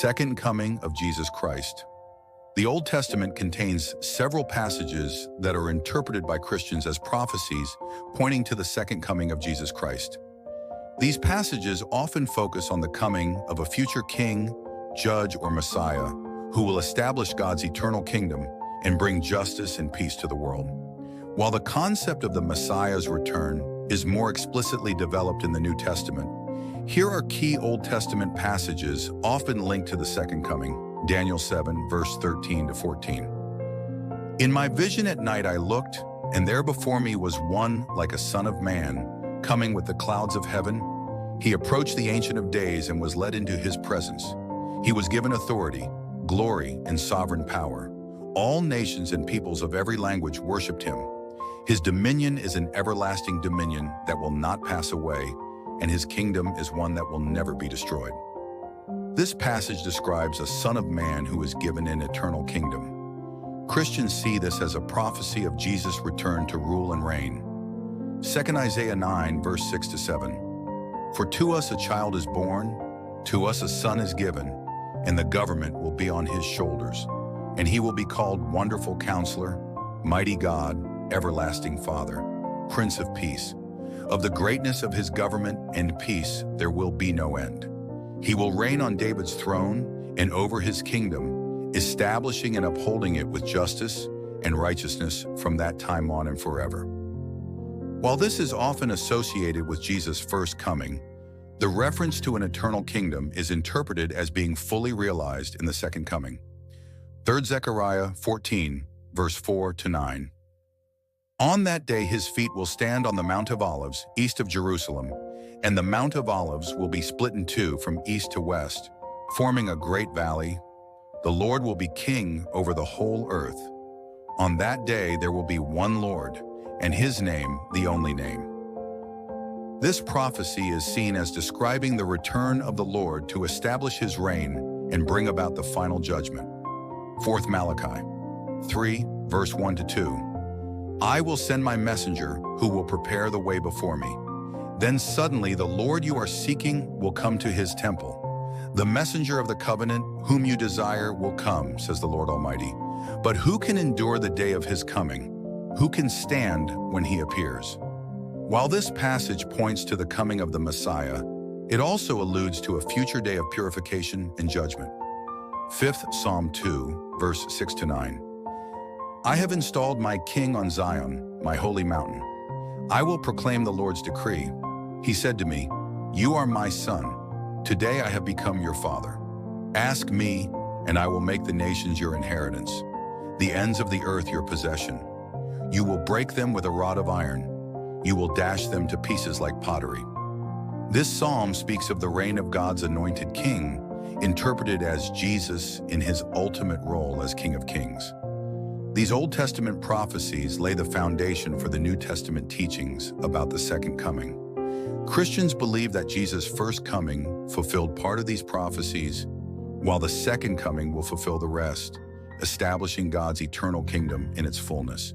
second coming of Jesus Christ. The Old Testament contains several passages that are interpreted by Christians as prophecies pointing to the second coming of Jesus Christ. These passages often focus on the coming of a future king, judge, or Messiah who will establish God's eternal kingdom and bring justice and peace to the world. While the concept of the Messiah's return is more explicitly developed in the New Testament, here are key Old Testament passages often linked to the second coming. Daniel 7, verse 13 to 14. In my vision at night I looked, and there before me was one like a son of man, coming with the clouds of heaven. He approached the Ancient of Days and was led into his presence. He was given authority, glory, and sovereign power. All nations and peoples of every language worshipped him. His dominion is an everlasting dominion that will not pass away, and his kingdom is one that will never be destroyed. This passage describes a Son of Man who is given an eternal kingdom. Christians see this as a prophecy of Jesus' return to rule and reign. 2 Isaiah 9, verse 6 to 7. For to us a child is born, to us a son is given, and the government will be on his shoulders. And he will be called Wonderful Counselor, Mighty God, Everlasting Father, Prince of Peace. Of the greatness of his government and peace there will be no end. He will reign on David's throne and over his kingdom, establishing and upholding it with justice and righteousness from that time on and forever. While this is often associated with Jesus' first coming, the reference to an eternal kingdom is interpreted as being fully realized in the second coming. 3 Zechariah 14, verse 4 to 9. On that day his feet will stand on the Mount of Olives, east of Jerusalem, and the Mount of Olives will be split in two from east to west, forming a great valley. The Lord will be king over the whole earth. On that day there will be one Lord, and his name the only name. This prophecy is seen as describing the return of the Lord to establish his reign and bring about the final judgment. 4 Malachi 3, verse 1 to 2. I will send my messenger who will prepare the way before me. Then suddenly the Lord you are seeking will come to his temple. The messenger of the covenant whom you desire will come, says the Lord Almighty. But who can endure the day of his coming? Who can stand when he appears? While this passage points to the coming of the Messiah, it also alludes to a future day of purification and judgment. 5th Psalm 2, verse 6 to 9. I have installed my king on Zion, my holy mountain. I will proclaim the Lord's decree. He said to me, You are my son. Today I have become your father. Ask me, and I will make the nations your inheritance, the ends of the earth your possession. You will break them with a rod of iron. You will dash them to pieces like pottery. This psalm speaks of the reign of God's anointed king, interpreted as Jesus in his ultimate role as King of Kings. These Old Testament prophecies lay the foundation for the New Testament teachings about the second coming. Christians believe that Jesus' first coming fulfilled part of these prophecies, while the second coming will fulfill the rest, establishing God's eternal kingdom in its fullness.